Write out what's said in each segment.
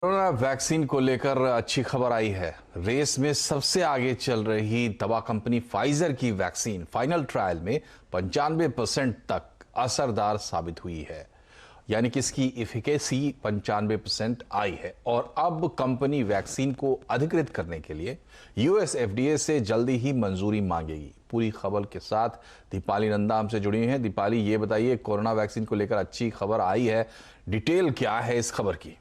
Corona vaccine को लेकर अच्छी खबर आई है। रेस में सबसे आगे चल रही दवा कंपनी फाइजर की वैक्सीन फाइनल ट्रायल में 95% तक असरदार साबित हुई है। यानी कि इसकी एफिकेसी 95% आई है और अब कंपनी वैक्सीन को अधिकृत करने के लिए यूएस एफडीए से जल्दी ही मंजूरी मांगेगी। पूरी खबर के साथ दीपाली नंदा हमसे जुड़ी हैं। दीपाली, ये बताइए, कोरोना वैक्सीन को लेकर अच्छी खबर आई है, डिटेल क्या है इस खबर की?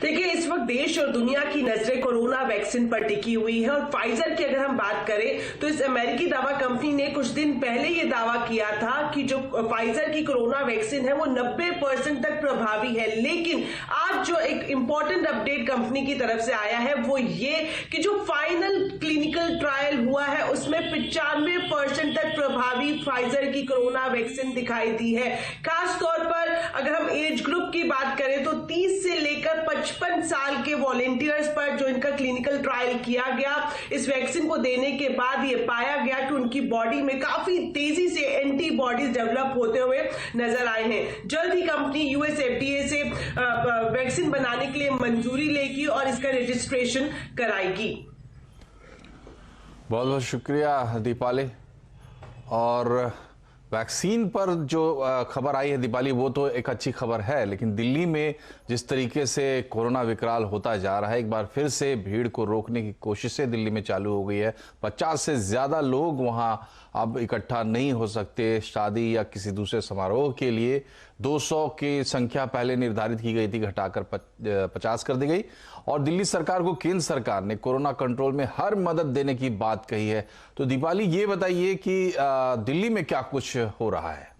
देखिए, इस वक्त देश और दुनिया की नजरें कोरोना वैक्सीन पर टिकी हुई है और फाइजर की अगर हम बात करें तो इस अमेरिकी दवा कंपनी ने कुछ दिन पहले ये दावा किया था कि जो फाइजर की कोरोना वैक्सीन है वो 90% तक प्रभावी है। लेकिन आज जो एक इंपॉर्टेंट अपडेट कंपनी की तरफ से आया है वो ये कि जो फाइनल क्लिनिकल ट्रायल हुआ है उसमें 95% तक प्रभावी फाइजर की कोरोना वैक्सीन दिखाई दी है। खास तौर पर अगर हम एज ग्रुप की बात करें तो 30 से लेकर 55 साल के वॉलेंटियर्स पर जो इनका क्लिनिकल ट्रायल किया गया, इस वैक्सीन को देने के बाद ये पाया गया कि उनकी बॉडी में काफी तेजी से एंटीबॉडीज डेवलप होते हुए नजर आए हैं। जल्द ही कंपनी यूएस एफडीए से वैक्सीन बनाने के लिए मंजूरी लेगी और इसका रजिस्ट्रेशन कराएगी। बहुत बहुत शुक्रिया दीपाली। और वैक्सीन पर जो खबर आई है दीपाली, वो तो एक अच्छी खबर है, लेकिन दिल्ली में जिस तरीके से कोरोना विकराल होता जा रहा है, एक बार फिर से भीड़ को रोकने की कोशिशें दिल्ली में चालू हो गई है। 50 से ज्यादा लोग वहां अब इकट्ठा नहीं हो सकते। शादी या किसी दूसरे समारोह के लिए 200 की संख्या पहले निर्धारित की गई थी, घटाकर 50 कर दी गई। और दिल्ली सरकार को केंद्र सरकार ने कोरोना कंट्रोल में हर मदद देने की बात कही है। तो दीपाली, ये बताइए कि दिल्ली में क्या कुछ हो रहा है?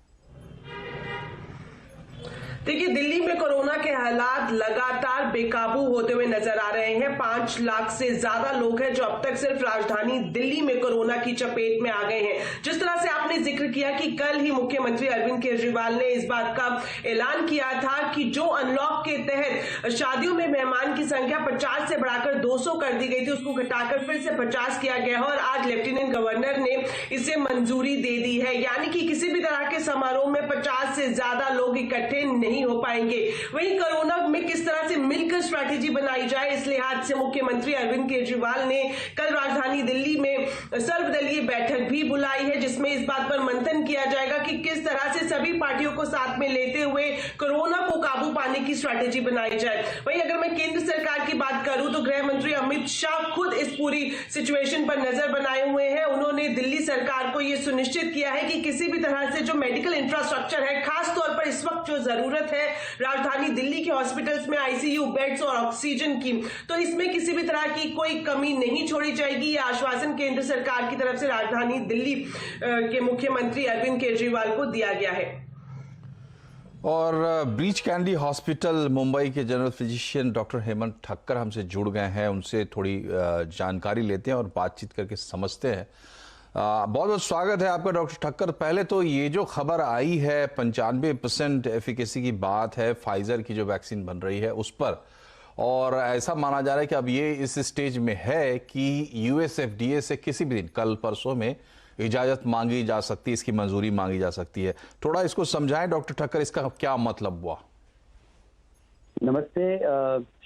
देखिए, दिल्ली में कोरोना के हालात लगातार बेकाबू होते हुए नजर आ रहे हैं। 5 लाख से ज्यादा लोग हैं जो अब तक सिर्फ राजधानी दिल्ली में कोरोना की चपेट में आ गए हैं। जिस तरह से आपने जिक्र किया कि कल ही मुख्यमंत्री अरविंद केजरीवाल ने इस बात का ऐलान किया था कि जो अनलॉक के तहत शादियों में मेहमान की संख्या 50 से बढ़ाकर 200 कर दी गई थी, उसको घटाकर फिर से 50 किया गया है और आज लेफ्टिनेंट गवर्नर ने इसे मंजूरी दे दी है। यानी कि किसी भी तरह के समारोह में 50 से ज्यादा लोग इकट्ठे नहीं हो पाएंगे। वहीं कोरोना में किस तरह से मिलकर स्ट्रैटेजी बनाई जाए, इस लिहाज से मुख्यमंत्री अरविंद केजरीवाल ने कल राजधानी दिल्ली में सर्वदलीय बैठक भी बुलाई है, जिसमें इस बात पर मंथन किया जाएगा कि किस तरह से सभी पार्टियों को साथ में लेते हुए कोरोना को काबू पाने की स्ट्रैटेजी बनाई जाए। वहीं अगर मैं केंद्र सरकार की बात करूं तो गृह मंत्री अमित शाह खुद इस पूरी सिचुएशन पर नजर बनाए हुए हैं। उन्होंने दिल्ली सरकार को यह सुनिश्चित किया है कि किसी भी तरह से जो मेडिकल इंफ्रास्ट्रक्चर है, खास तौर पर इस वक्त जो जरूरत है राजधानी दिल्ली के हॉस्पिटल्स में आईसीयू बेड्स और ऑक्सीजन की, तो इसमें किसी भी तरह की कोई कमी नहीं छोड़ी जाएगी। यह आश्वासन केंद्र सरकार की तरफ से राजधानी दिल्ली के मुख्यमंत्री अरविंद केजरीवाल को दिया गया है। और ब्रीच कैंडी हॉस्पिटल मुंबई के general physician doctor Hemant Thakkar हमसे जुड़ गए हैं। उनसे थोड़ी जानकारी लेते हैं और बातचीत करके समझते हैं। बहुत बहुत स्वागत है आपका डॉक्टर ठक्कर। पहले तो ये जो खबर आई है 95% एफिकेसी की बात है फाइजर की जो वैक्सीन बन रही है उस पर, और ऐसा माना जा रहा है कि अब ये इस स्टेज में है कि यूएस एफडीए से किसी भी दिन, कल परसों में, इजाजत मांगी जा सकती है, इसकी मंजूरी मांगी जा सकती है। थोड़ा इसको समझाएं डॉक्टर ठक्कर, इसका क्या मतलब हुआ? नमस्ते,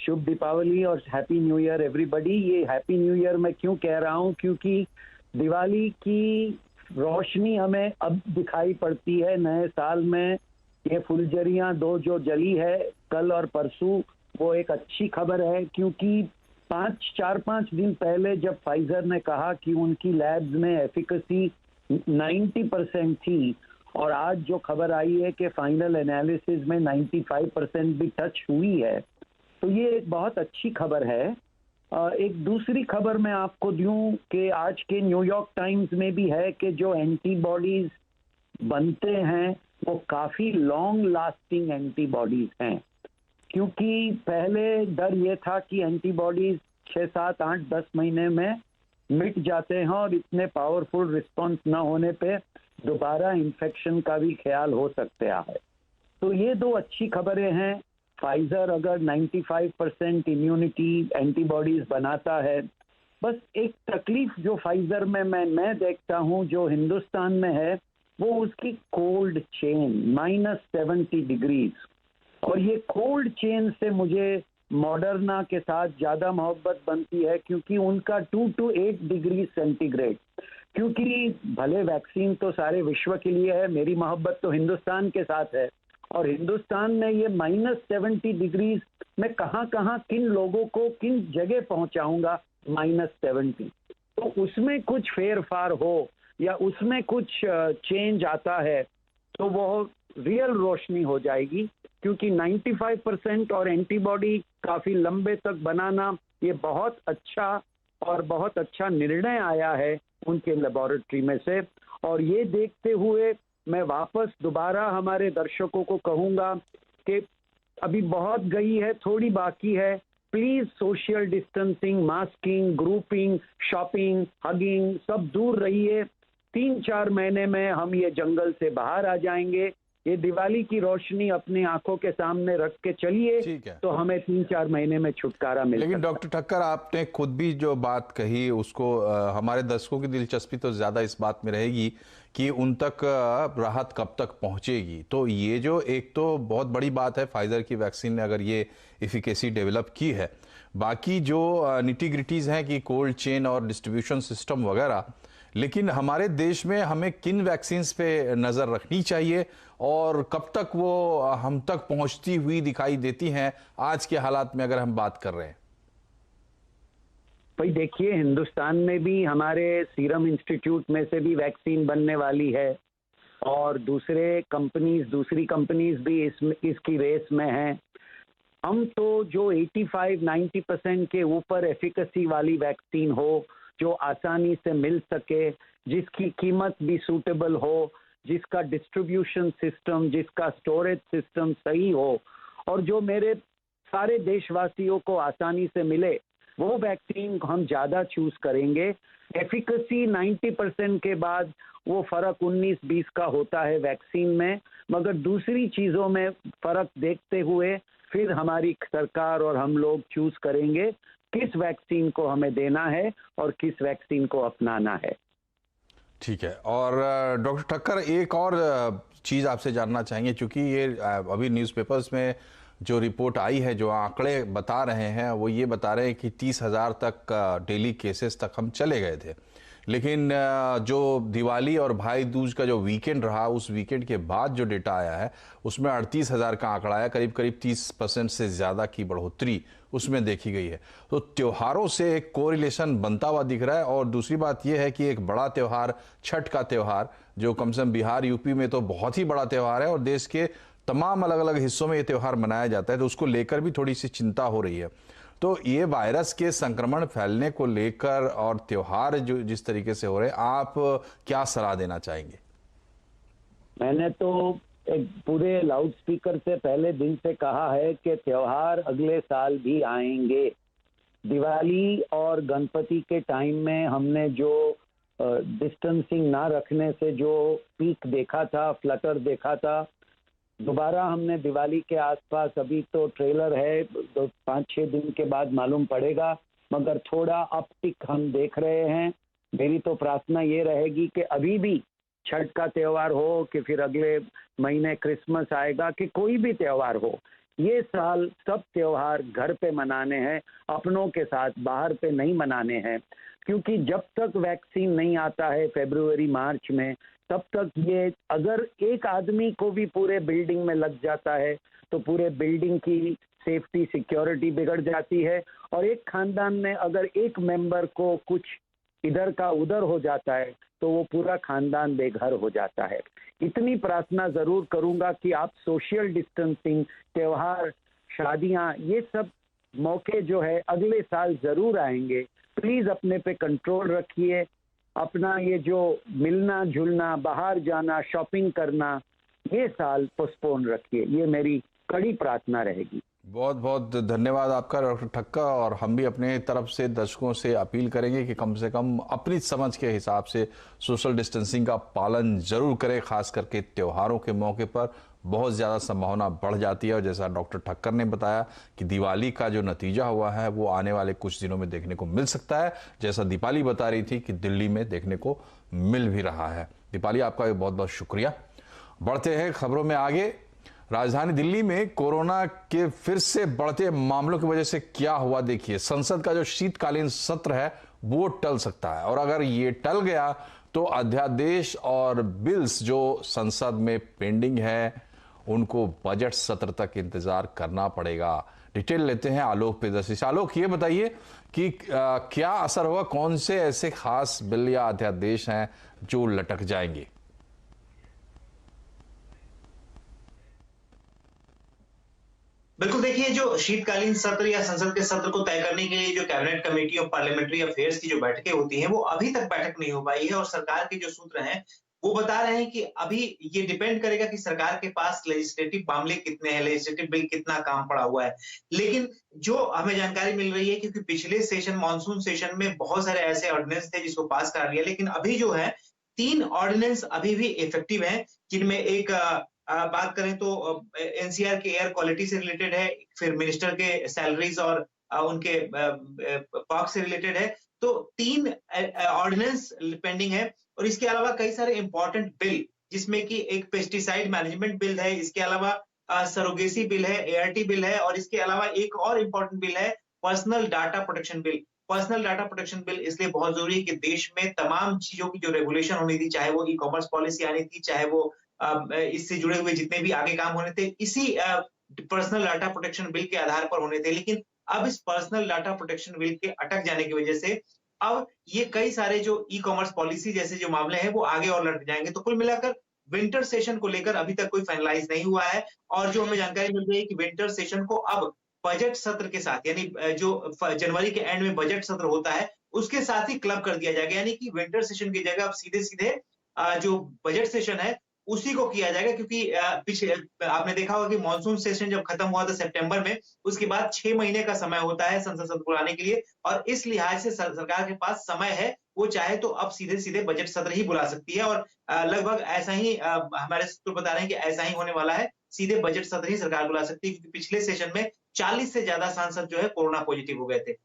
शुभ दीपावली और हैप्पी न्यू ईयर एवरीबॉडी। ये हैप्पी न्यू ईयर मैं क्यों कह रहा हूँ, क्योंकि दिवाली की रोशनी हमें अब दिखाई पड़ती है। नए साल में ये फुलझड़ियां दो जो जली है कल और परसों, वो एक अच्छी खबर है। क्योंकि 4-5 दिन पहले जब फाइजर ने कहा कि उनकी लैब्स में एफिकेसी 90% थी, और आज जो खबर आई है कि फाइनल एनालिसिस में 95% भी टच हुई है, तो ये एक बहुत अच्छी खबर है। एक दूसरी खबर मैं आपको दूं कि आज के न्यूयॉर्क टाइम्स में भी है कि जो एंटीबॉडीज बनते हैं वो काफी लॉन्ग लास्टिंग एंटीबॉडीज हैं। क्योंकि पहले डर ये था कि एंटीबॉडीज 6, 7, 8, 10 महीने में मिट जाते हैं और इतने पावरफुल रिस्पॉन्स न होने पे दोबारा इन्फेक्शन का भी ख्याल हो सकता है। तो ये दो अच्छी खबरें हैं। फाइजर अगर 95% इम्यूनिटी एंटीबॉडीज बनाता है, बस एक तकलीफ जो फाइजर में मैं देखता हूं जो हिंदुस्तान में है, वो उसकी कोल्ड चेन -70 डिग्रीज। और ये कोल्ड चेन से मुझे मॉडर्ना के साथ ज्यादा मोहब्बत बनती है, क्योंकि उनका 2 to 8 डिग्री सेंटीग्रेड, क्योंकि भले वैक्सीन तो सारे विश्व के लिए है, मेरी मोहब्बत तो हिंदुस्तान के साथ है। और हिंदुस्तान में ये -70 डिग्रीज में कहाँ कहाँ किन लोगों को किन जगह पहुंचाऊंगा, -70, तो उसमें कुछ फेर फार हो या उसमें कुछ चेंज आता है तो वो रियल रोशनी हो जाएगी, क्योंकि 95% और एंटीबॉडी काफी लंबे तक बनाना, ये बहुत अच्छा निर्णय आया है उनके लेबोरेटरी में से। और ये देखते हुए मैं वापस दोबारा हमारे दर्शकों को कहूंगा कि अभी बहुत गई है, थोड़ी बाकी है। Please social distancing, masking, grouping, shopping, hugging, सब दूर रहिए। 3-4 महीने में हम ये जंगल से बाहर आ जाएंगे। ये दिवाली की रोशनी अपनी आंखों के सामने रख के चलिए, तो हमें 3-4 महीने में छुटकारा मिल। लेकिन डॉक्टर ठक्कर, आपने खुद भी जो बात कही उसको हमारे दर्शकों की दिलचस्पी तो ज्यादा इस बात में रहेगी कि उन तक राहत कब तक पहुंचेगी। तो ये जो एक तो बहुत बड़ी बात है, फाइजर की वैक्सीन ने अगर ये इफिकेसी डेवलप की है, बाकी जो निटी ग्रिटीज हैं कि कोल्ड चेन और डिस्ट्रीब्यूशन सिस्टम वगैरह, लेकिन हमारे देश में हमें किन वैक्सीन पे नजर रखनी चाहिए और कब तक वो हम तक पहुंचती हुई दिखाई देती हैं आज के हालात में, अगर हम बात कर रहे हैं? भाई देखिए, हिंदुस्तान में भी हमारे सीरम इंस्टीट्यूट में से भी वैक्सीन बनने वाली है और दूसरी कंपनीज भी इसकी रेस में हैं। हम तो जो 85-90% के ऊपर एफिकेसी वाली वैक्सीन हो, जो आसानी से मिल सके, जिसकी कीमत भी सूटेबल हो, जिसका डिस्ट्रीब्यूशन सिस्टम, जिसका स्टोरेज सिस्टम सही हो और जो मेरे सारे देशवासियों को आसानी से मिले, वो वैक्सीन हम ज़्यादा चूज करेंगे। एफिकेसी 90% के बाद वो फर्क 19-20 का होता है वैक्सीन में, मगर दूसरी चीज़ों में फर्क देखते हुए फिर हमारी सरकार और हम लोग चूज करेंगे किस वैक्सीन को हमें देना है और किस वैक्सीन को अपनाना है। ठीक है। और डॉक्टर ठक्कर, एक और चीज़ आपसे जानना चाहेंगे, क्योंकि ये अभी न्यूज़पेपर्स में जो रिपोर्ट आई है, जो आंकड़े बता रहे हैं, वो ये बता रहे हैं कि 30,000 तक डेली केसेस तक हम चले गए थे। लेकिन जो दिवाली और भाई दूज का जो वीकेंड रहा, उस वीकेंड के बाद जो डेटा आया है उसमें 38,000 का आंकड़ा आया, करीब 30% से ज़्यादा की बढ़ोतरी उसमें देखी गई है। तो त्योहारों से एक कोरिलेशन बनता हुआ दिख रहा है। और दूसरी बात यह है कि एक बड़ा त्यौहार, छठ का त्यौहार, जो कम से कम बिहार यूपी में तो बहुत ही बड़ा त्यौहार है और देश के तमाम अलग अलग हिस्सों में ये त्यौहार मनाया जाता है, तो उसको लेकर भी थोड़ी सी चिंता हो रही है। तो ये वायरस के संक्रमण फैलने को लेकर और त्योहार जो जिस तरीके से हो रहे हैं, आप क्या सलाह देना चाहेंगे? मैंने तो एक पूरे लाउड स्पीकर से पहले दिन से कहा है कि त्योहार अगले साल भी आएंगे। दिवाली और गणपति के टाइम में हमने जो डिस्टेंसिंग ना रखने से जो पीक देखा था, फ्लटर देखा था, दोबारा हमने दिवाली के आसपास, अभी तो ट्रेलर है, 5-6 दिन के बाद मालूम पड़ेगा, मगर थोड़ा अपटिक हम देख रहे हैं। मेरी तो प्रार्थना ये रहेगी कि अभी भी छठ का त्यौहार हो कि फिर अगले महीने क्रिसमस आएगा, कि कोई भी त्यौहार हो, ये साल सब त्यौहार घर पे मनाने हैं, अपनों के साथ, बाहर पे नहीं मनाने हैं। क्योंकि जब तक वैक्सीन नहीं आता है फरवरी-मार्च में, तब तक ये, अगर एक आदमी को भी पूरे बिल्डिंग में लग जाता है तो पूरे बिल्डिंग की सेफ्टी, सिक्योरिटी बिगड़ जाती है। और एक खानदान में अगर एक मेंबर को कुछ इधर का उधर हो जाता है तो वो पूरा खानदान बेघर हो जाता है। इतनी प्रार्थना जरूर करूंगा कि आप सोशल डिस्टेंसिंग, त्योहार, शादियां, ये सब मौके जो है अगले साल जरूर आएंगे। प्लीज अपने पे कंट्रोल रखिए। अपना ये जो मिलना जुलना, बाहर जाना, शॉपिंग करना, ये साल पोस्टपोन रखिए। ये मेरी कड़ी प्रार्थना रहेगी। बहुत बहुत धन्यवाद आपका डॉक्टर ठक्कर। और हम भी अपने तरफ से दर्शकों से अपील करेंगे कि कम से कम अपनी समझ के हिसाब से सोशल डिस्टेंसिंग का पालन जरूर करें। खास करके त्योहारों के मौके पर बहुत ज़्यादा संभावना बढ़ जाती है। और जैसा डॉक्टर ठक्कर ने बताया कि दिवाली का जो नतीजा हुआ है वो आने वाले कुछ दिनों में देखने को मिल सकता है, जैसा दीपाली बता रही थी कि दिल्ली में देखने को मिल भी रहा है। दीपाली, आपका भी बहुत बहुत शुक्रिया। बढ़ते हैं खबरों में आगे। राजधानी दिल्ली में कोरोना के फिर से बढ़ते मामलों की वजह से क्या हुआ देखिए। संसद का जो शीतकालीन सत्र है वो टल सकता है, और अगर ये टल गया तो अध्यादेश और बिल्स जो संसद में पेंडिंग है उनको बजट सत्र तक इंतजार करना पड़ेगा। डिटेल लेते हैं आलोक प्रियदर्शी से। आलोक, ये बताइए कि क्या असर होगा, कौन से ऐसे खास बिल या अध्यादेश हैं जो लटक जाएंगे? बिल्कुल, देखिए, जो शीतकालीन सत्र या संसद के सत्र को तय करने के लिए जो cabinet committee of parliamentary affairs की जो बैठकें होती हैं वो अभी तक बैठक नहीं हो पाई है, और सरकार के जो सूत्र हैं वो बता रहे हैं कि अभी ये डिपेंड करेगा कि सरकार के पास लेजिस्लेटिव मामले कितने हैं, लेजिस्लेटिव बिल कितना काम पड़ा हुआ है। लेकिन जो हमें जानकारी मिल रही है, क्योंकि पिछले सेशन, मानसून सेशन में बहुत सारे ऐसे ऑर्डिनेंस थे जिसको पास कर लिया, लेकिन अभी जो है 3 ऑर्डिनेंस अभी भी इफेक्टिव हैं, जिनमें एक बात करें तो एनसीआर के एयर क्वालिटी से रिलेटेड है, फिर मिनिस्टर के सैलरीज और उनके पॉक्स से रिलेटेड है। तो 3 ऑर्डिनेंस पेंडिंग है, और इसके अलावा कई सारे इंपॉर्टेंट बिल, जिसमें कि एक पेस्टिसाइड मैनेजमेंट बिल है, इसके अलावा सरोगेसी बिल है, एआरटी बिल है, और इसके अलावा एक और इंपॉर्टेंट बिल है personal data protection bill. Personal data protection bill इसलिए बहुत जरूरी है कि देश में तमाम चीजों की जो रेगुलेशन होनी थी, चाहे वो ई कॉमर्स पॉलिसी आनी थी, चाहे वो इससे जुड़े हुए जितने भी आगे काम होने थे, इसी पर्सनल डाटा प्रोटेक्शन बिल के आधार पर होने थे। लेकिन अब इस पर्सनल डाटा प्रोटेक्शन बिल के अटक जाने की वजह से अब ये कई सारे जो ई कॉमर्स पॉलिसी जैसे जो मामले हैं वो आगे और लटक जाएंगे। तो कुल मिलाकर विंटर सेशन को लेकर अभी तक कोई फाइनलाइज नहीं हुआ है, और जो हमें जानकारी मिल रही है कि विंटर सेशन को अब बजट सत्र के साथ, यानी जो जनवरी के एंड में बजट सत्र होता है उसके साथ ही क्लब कर दिया जाएगा, यानी कि विंटर सेशन की जगह अब सीधे सीधे जो बजट सेशन है उसी को किया जाएगा। क्योंकि पिछले आपने देखा होगा कि मॉनसून सेशन जब खत्म हुआ था सितंबर में, उसके बाद 6 महीने का समय होता है संसद सत्र बुलाने के लिए, और इस लिहाज से सरकार के पास समय है, वो चाहे तो अब सीधे सीधे बजट सत्र ही बुला सकती है, और लगभग ऐसा ही हमारे सूत्र बता रहे हैं कि ऐसा ही होने वाला है, सीधे बजट सत्र ही सरकार बुला सकती है, क्योंकि पिछले सेशन में 40 से ज्यादा सांसद जो है कोरोना पॉजिटिव हो गए थे।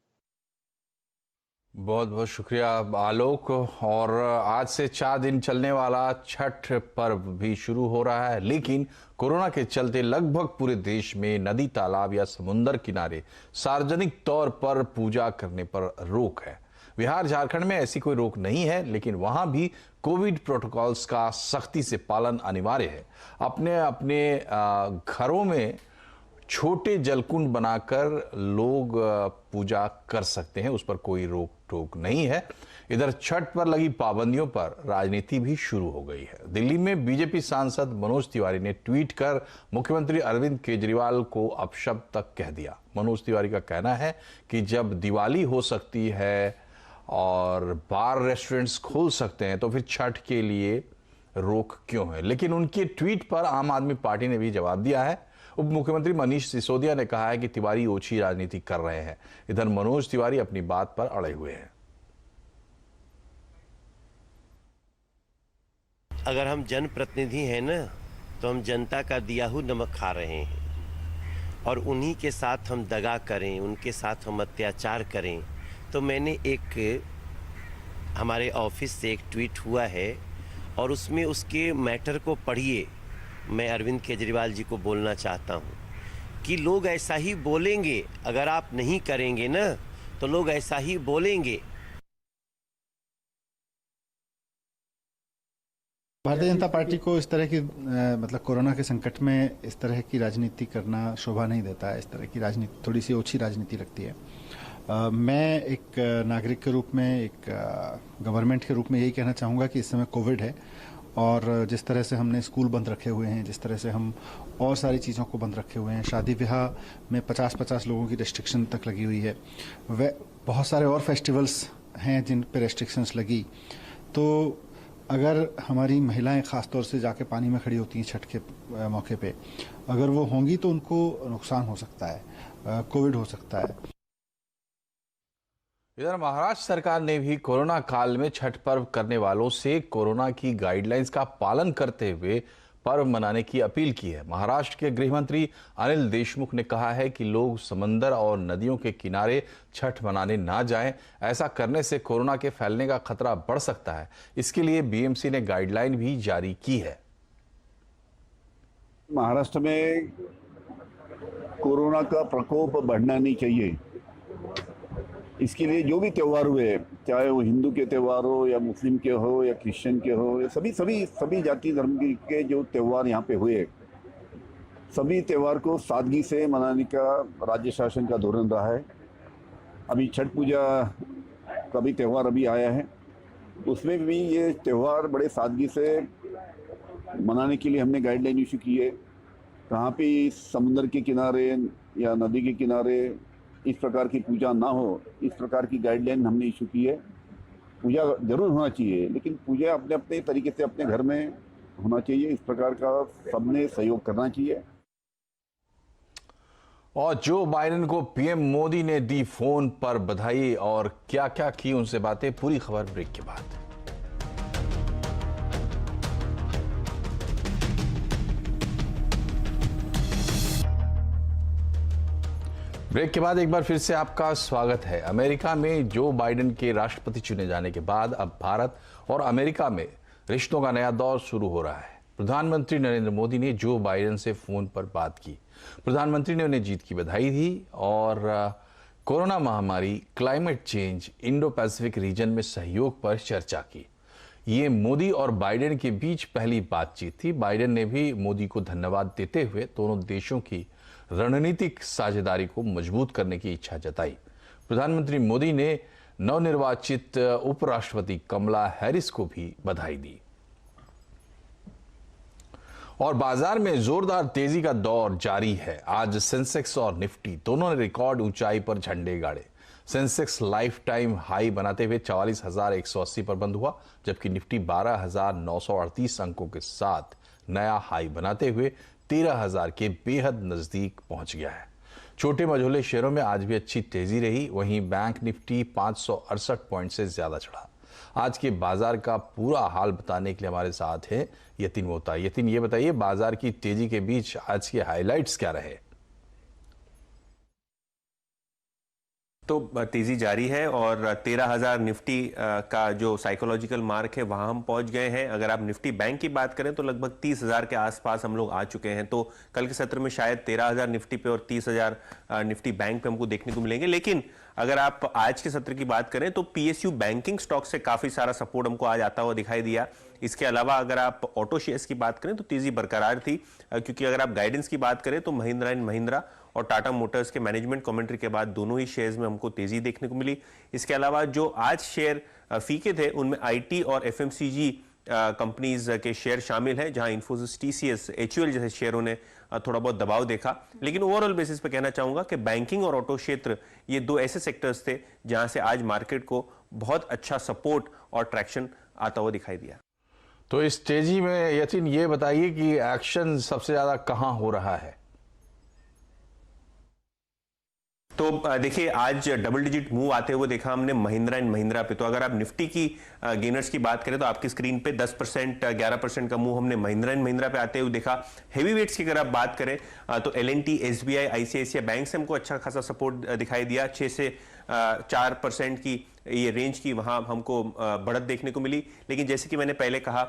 बहुत बहुत शुक्रिया आलोक। और आज से 4 दिन चलने वाला छठ पर्व भी शुरू हो रहा है, लेकिन कोरोना के चलते लगभग पूरे देश में नदी, तालाब या समुद्र किनारे सार्वजनिक तौर पर पूजा करने पर रोक है। बिहार, झारखंड में ऐसी कोई रोक नहीं है, लेकिन वहां भी कोविड प्रोटोकॉल्स का सख्ती से पालन अनिवार्य है। अपने अपने घरों में छोटे जलकुंड बनाकर लोग पूजा कर सकते हैं, उस पर कोई रोक टोक नहीं है। इधर छठ पर लगी पाबंदियों पर राजनीति भी शुरू हो गई है। दिल्ली में बीजेपी सांसद मनोज तिवारी ने ट्वीट कर मुख्यमंत्री अरविंद केजरीवाल को अपशब्द तक कह दिया। मनोज तिवारी का कहना है कि जब दिवाली हो सकती है और बार रेस्टोरेंट्स खुल सकते हैं तो फिर छठ के लिए रोक क्यों है। लेकिन उनके ट्वीट पर आम आदमी पार्टी ने भी जवाब दिया है। उप मुख्यमंत्री मनीष सिसोदिया ने कहा है कि तिवारी ओछी राजनीति कर रहे हैं। इधर मनोज तिवारी अपनी बात पर अड़े हुए हैं। अगर हम जनप्रतिनिधि हैं ना, तो हम जनता का दिया हुआ नमक खा रहे हैं, और उन्हीं के साथ हम दगा करें, उनके साथ हम अत्याचार करें। तो मैंने एक हमारे ऑफिस से एक ट्वीट हुआ है, और उसमें उसके मैटर को पढ़िए। मैं अरविंद केजरीवाल जी को बोलना चाहता हूं कि लोग ऐसा ही बोलेंगे, अगर आप नहीं करेंगे ना तो लोग ऐसा ही बोलेंगे। भारतीय जनता पार्टी को इस तरह की मतलब कोरोना के संकट में इस तरह की राजनीति करना शोभा नहीं देता है। इस तरह की राजनीति थोड़ी सी ओछी राजनीति लगती है। मैं एक नागरिक के रूप में, एक गवर्नमेंट के रूप में यही कहना चाहूँगा कि इस समय कोविड है, और जिस तरह से हमने स्कूल बंद रखे हुए हैं, जिस तरह से हम और सारी चीज़ों को बंद रखे हुए हैं, शादी ब्याह में 50-50 लोगों की रेस्ट्रिक्शन तक लगी हुई है, वह बहुत सारे और फेस्टिवल्स हैं जिन पे रेस्ट्रिक्शंस लगी। तो अगर हमारी महिलाएं ख़ास तौर से जाके पानी में खड़ी होती हैं छठ के मौके पे, अगर वो होंगी तो उनको नुकसान हो सकता है, कोविड हो सकता है। इधर महाराष्ट्र सरकार ने भी कोरोना काल में छठ पर्व करने वालों से कोरोना की गाइडलाइंस का पालन करते हुए पर्व मनाने की अपील की है। महाराष्ट्र के गृह मंत्री अनिल देशमुख ने कहा है कि लोग समंदर और नदियों के किनारे छठ मनाने ना जाएं। ऐसा करने से कोरोना के फैलने का खतरा बढ़ सकता है। इसके लिए बीएमसी ने गाइडलाइन भी जारी की है। महाराष्ट्र में कोरोना का प्रकोप बढ़ना नहीं चाहिए। इसके लिए जो भी त्यौहार हुए, चाहे वो हिंदू के त्यौहार हो या मुस्लिम के हो या क्रिश्चियन के हो, या सभी जाति धर्म के जो त्यौहार यहाँ पे हुए, सभी त्यौहार को सादगी से मनाने का राज्य शासन का धोरण रहा है। अभी छठ पूजा का भी त्यौहार अभी आया है, उसमें भी ये त्यौहार बड़े सादगी से मनाने के लिए हमने गाइडलाइन इशू की है। कहाँ पे समुद्र के किनारे या नदी के किनारे इस प्रकार की पूजा ना हो, इस प्रकार की गाइडलाइन हमने इशू की है। पूजा जरूर होना चाहिए, लेकिन पूजा अपने अपने तरीके से अपने घर में होना चाहिए। इस प्रकार का सबने सहयोग करना चाहिए। और जो बाइडेन को पीएम मोदी ने दी फोन पर बधाई और क्या क्या की उनसे बातें, पूरी खबर ब्रेक के बाद। ब्रेक के बाद एक बार फिर से आपका स्वागत है। अमेरिका में जो बाइडेन के राष्ट्रपति चुने जाने के बाद अब भारत और अमेरिका में रिश्तों का नया दौर शुरू हो रहा है। प्रधानमंत्री नरेंद्र मोदी ने जो बाइडेन से फोन पर बात की। प्रधानमंत्री ने उन्हें जीत की बधाई दी और कोरोना महामारी, climate change, Indo Pacific region में सहयोग पर चर्चा की। ये मोदी और बाइडेन के बीच पहली बातचीत थी। बाइडेन ने भी मोदी को धन्यवाद देते हुए दोनों देशों की रणनीतिक साझेदारी को मजबूत करने की इच्छा जताई। प्रधानमंत्री मोदी ने नवनिर्वाचित उपराष्ट्रपति कमला हैरिस को भी बधाई दी। और बाजार में जोरदार तेजी का दौर जारी है। आज सेंसेक्स और निफ्टी दोनों ने रिकॉर्ड ऊंचाई पर झंडे गाड़े। सेंसेक्स लाइफ टाइम हाई बनाते हुए 44,180 पर बंद हुआ, जबकि निफ्टी 12,938 अंकों के साथ नया हाई बनाते हुए 13,000 के बेहद नजदीक पहुंच गया है। छोटे मझोले शेयरों में आज भी अच्छी तेजी रही। वहीं बैंक निफ्टी 568 पॉइंट से ज्यादा चढ़ा। आज के बाजार का पूरा हाल बताने के लिए हमारे साथ है यतिन मोहता। यतिन, ये बताइए बाजार की तेजी के बीच आज के हाइलाइट्स क्या रहे? तो तेजी जारी है और 13,000 निफ्टी का जो साइकोलॉजिकल मार्क है वहां हम पहुंच गए हैं। अगर आप निफ्टी बैंक की बात करें तो लगभग 30,000 के आसपास हम लोग आ चुके हैं। तो कल के सत्र में शायद 13,000 निफ्टी पे और 30,000 निफ्टी बैंक पे हमको देखने को मिलेंगे। लेकिन अगर आप आज के सत्र की बात करें तो पीएसयू बैंकिंग स्टॉक से काफी सारा सपोर्ट हमको आज आता हुआ दिखाई दिया। इसके अलावा अगर आप ऑटो शेयर्स की बात करें तो तेजी बरकरार थी, क्योंकि अगर आप गाइडेंस की बात करें तो महिंद्रा एंड महिंद्रा और टाटा मोटर्स के मैनेजमेंट कमेंट्री के बाद दोनों ही शेयर्स में हमको तेजी देखने को मिली। इसके अलावा जो आज शेयर फीके थे उनमें आईटी और एफएमसीजी कंपनीज के शेयर शामिल हैं, जहां इन्फोसिस, टीसीएस, एचयूएल जैसे शेयरों ने थोड़ा बहुत दबाव देखा। लेकिन ओवरऑल बेसिस पे कहना चाहूंगा कि बैंकिंग और ऑटो क्षेत्र ये दो ऐसे सेक्टर्स थे जहां से आज मार्केट को बहुत अच्छा सपोर्ट और ट्रैक्शन आता हुआ दिखाई दिया। तो इस तेजी में यतिन ये बताइए कि एक्शन सबसे ज्यादा कहां हो रहा है? तो देखिए आज डबल डिजिट मूव आते हुए देखा हमने महिंद्रा एंड महिंद्रा पे। तो अगर आप निफ्टी की गेनर्स की बात करें तो आपकी स्क्रीन पे 10% 11% का मूव हमने महिंद्रा एंड महिंद्रा पे आते हुए देखा। हेवी वेट्स की अगर आप बात करें तो एलएनटी, एसबीआई, आईसीआईसीआई बैंक से हमको अच्छा खासा सपोर्ट दिखाई दिया। 6 से 4% की ये रेंज की वहां हमको बढ़त देखने को मिली। लेकिन जैसे कि मैंने पहले कहा,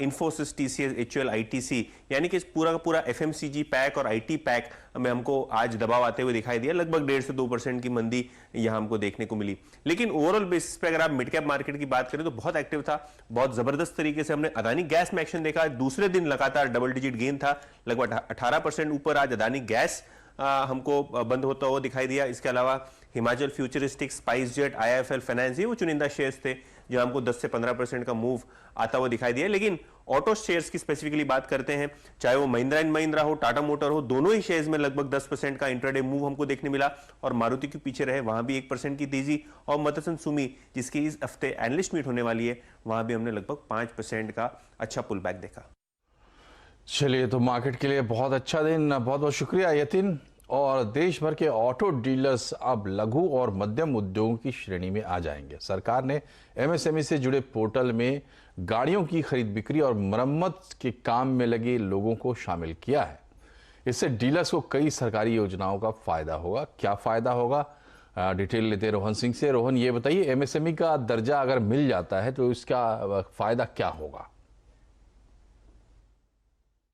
इन्फोसिस, टीसीएस, एचयूएल, आईटीसी यानी कि पूरा का पूरा एफएमसीजी पैक और आईटी पैक में हमको आज दबाव आते हुए दिखाई दिया। लगभग 1.5 से 2% की मंदी यहां हमको देखने को मिली। लेकिन ओवरऑल बेसिस पे अगर आप मिड कैप मार्केट की बात करें तो बहुत एक्टिव था। बहुत जबरदस्त तरीके से हमने अदानी गैस में एक्शन देखा। दूसरे दिन लगातार डबल डिजिट गेन था, लगभग 18% ऊपर आज अदानी गैस हमको बंद होता हुआ दिखाई दिया। इसके अलावा हिमाचल फ्यूचरिस्टिक्स, स्पाइसजेट, आईआईएफएल फाइनेंस, ये वो चुनिंदा शेयर्स थे जो हमको 10 से 15% का मूव आता हुआ दिखाई दिया। लेकिन ऑटो शेयर्स की स्पेसिफिकली बात करते हैं, चाहे वो महिंद्रा एंड महिंद्रा हो, टाटा मोटर हो, दोनों ही शेयर्स में लगभग 10% का इंट्राडे मूव हमको देखने मिला। और मारुति के पीछे रहे, वहां भी 1% की तेजी। और मदरसन सुमी जिसकी इस हफ्ते एनालिस्ट मीट होने वाली है, वहां भी हमने लगभग 5% का अच्छा पुल बैक देखा। चलिए, तो मार्केट के लिए बहुत अच्छा दिन। बहुत बहुत शुक्रिया यतिन। और देश भर के ऑटो डीलर्स अब लघु और मध्यम उद्योगों की श्रेणी में आ जाएंगे। सरकार ने एमएसएमई से जुड़े पोर्टल में गाड़ियों की खरीद बिक्री और मरम्मत के काम में लगे लोगों को शामिल किया है। इससे डीलर्स को कई सरकारी योजनाओं का फायदा होगा। क्या फायदा होगा, डिटेल लेते हैं रोहन सिंह से। रोहन, ये बताइए एमएसएमई का दर्जा अगर मिल जाता है तो इसका फायदा क्या होगा?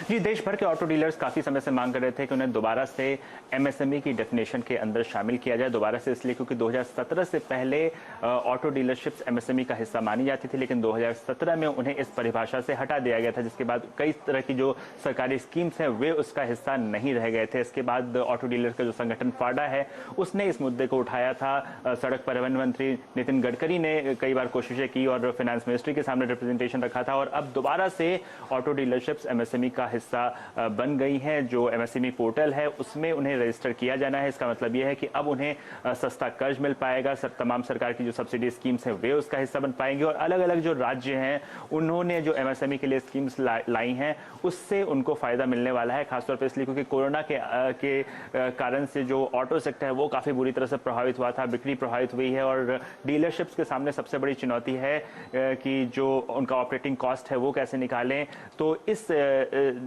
जी, देश भर के ऑटो डीलर्स काफी समय से मांग कर रहे थे कि उन्हें दोबारा से एमएसएमई की डेफिनेशन के अंदर शामिल किया जाए। दोबारा से इसलिए क्योंकि 2017 से पहले ऑटो डीलरशिप्स एमएसएमई का हिस्सा मानी जाती थी, लेकिन 2017 में उन्हें इस परिभाषा से हटा दिया गया था, जिसके बाद कई तरह की जो सरकारी स्कीम्स हैं वे उसका हिस्सा नहीं रह गए थे। इसके बाद ऑटो डीलर का जो संगठन फाडा है उसने इस मुद्दे को उठाया था। सड़क परिवहन मंत्री नितिन गडकरी ने कई बार कोशिशें की और फाइनेंस मिनिस्ट्री के सामने रिप्रेजेंटेशन रखा था, और अब दोबारा से ऑटो डीलरशिप्स एमएसएमई का हिस्सा बन गई हैं। जो एमएसएमई पोर्टल है उसमें उन्हें रजिस्टर किया जाना है। इसका मतलब यह है कि अब उन्हें सस्ता कर्ज मिल पाएगा, तमाम सरकार की जो सब्सिडी स्कीम्स हैं वे उसका हिस्सा बन पाएंगे, और अलग अलग जो राज्य हैं उन्होंने जो एमएसएमई के लिए स्कीम्स लाई हैं उससे उनको फायदा मिलने वाला है। खासतौर पर इसलिए क्योंकि कोरोना के कारण से जो ऑटो सेक्टर है वो काफी बुरी तरह से प्रभावित हुआ था, बिक्री प्रभावित हुई है, और डीलरशिप्स के सामने सबसे बड़ी चुनौती है कि जो उनका ऑपरेटिंग कॉस्ट है वो कैसे निकालें। तो इस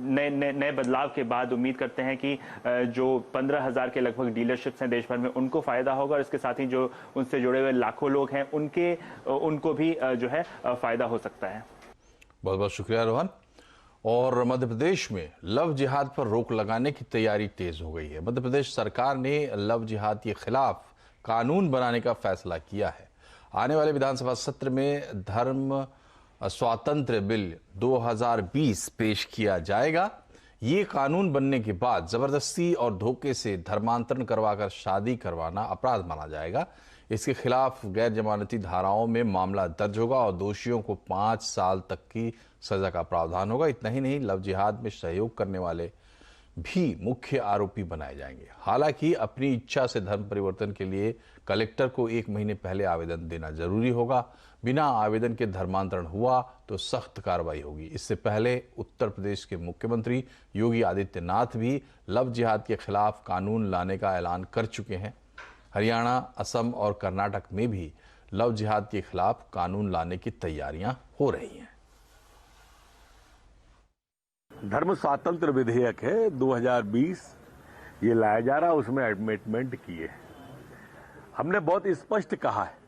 नए बदलाव के बाद उम्मीद करते हैं कि जो 15,000 के लगभग डीलरशिप्स हैं देश भर में उनको फायदा होगा, और इसके साथ ही जो उनसे जुड़े हुए लाखों लोग हैं उनको भी जो है फायदा हो सकता है। बहुत बहुत शुक्रिया रोहन। और मध्य प्रदेश में लव जिहाद पर रोक लगाने की तैयारी तेज हो गई है। मध्य प्रदेश सरकार ने लव जिहाद के खिलाफ कानून बनाने का फैसला किया है। आने वाले विधानसभा सत्र में धर्म स्वातंत्र्य बिल 2020 पेश किया जाएगा। ये कानून बनने के बाद जबरदस्ती और धोखे से धर्मांतरण करवाकर शादी करवाना अपराध माना जाएगा। इसके खिलाफ गैर जमानती धाराओं में मामला दर्ज होगा और दोषियों को 5 साल तक की सजा का प्रावधान होगा। इतना ही नहीं, लव जिहाद में सहयोग करने वाले भी मुख्य आरोपी बनाए जाएंगे। हालांकि अपनी इच्छा से धर्म परिवर्तन के लिए कलेक्टर को 1 महीने पहले आवेदन देना जरूरी होगा। बिना आवेदन के धर्मांतरण हुआ तो सख्त कार्रवाई होगी। इससे पहले उत्तर प्रदेश के मुख्यमंत्री योगी आदित्यनाथ भी लव जिहाद के खिलाफ कानून लाने का ऐलान कर चुके हैं। हरियाणा, असम और कर्नाटक में भी लव जिहाद के खिलाफ कानून लाने की तैयारियां हो रही हैं। धर्म स्वातंत्र विधेयक है 2020, ये लाया जा रहा है, उसमें एडमिटमेंट किए। हमने बहुत स्पष्ट कहा है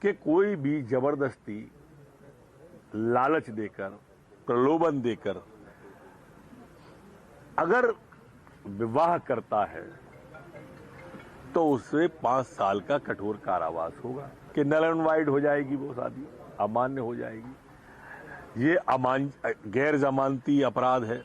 कि कोई भी जबरदस्ती, लालच देकर, प्रलोभन देकर अगर विवाह करता है तो उससे 5 साल का कठोर कारावास होगा, कि नल एंड वाइड हो जाएगी वो शादी, अमान्य हो जाएगी। ये गैर जमानती अपराध है।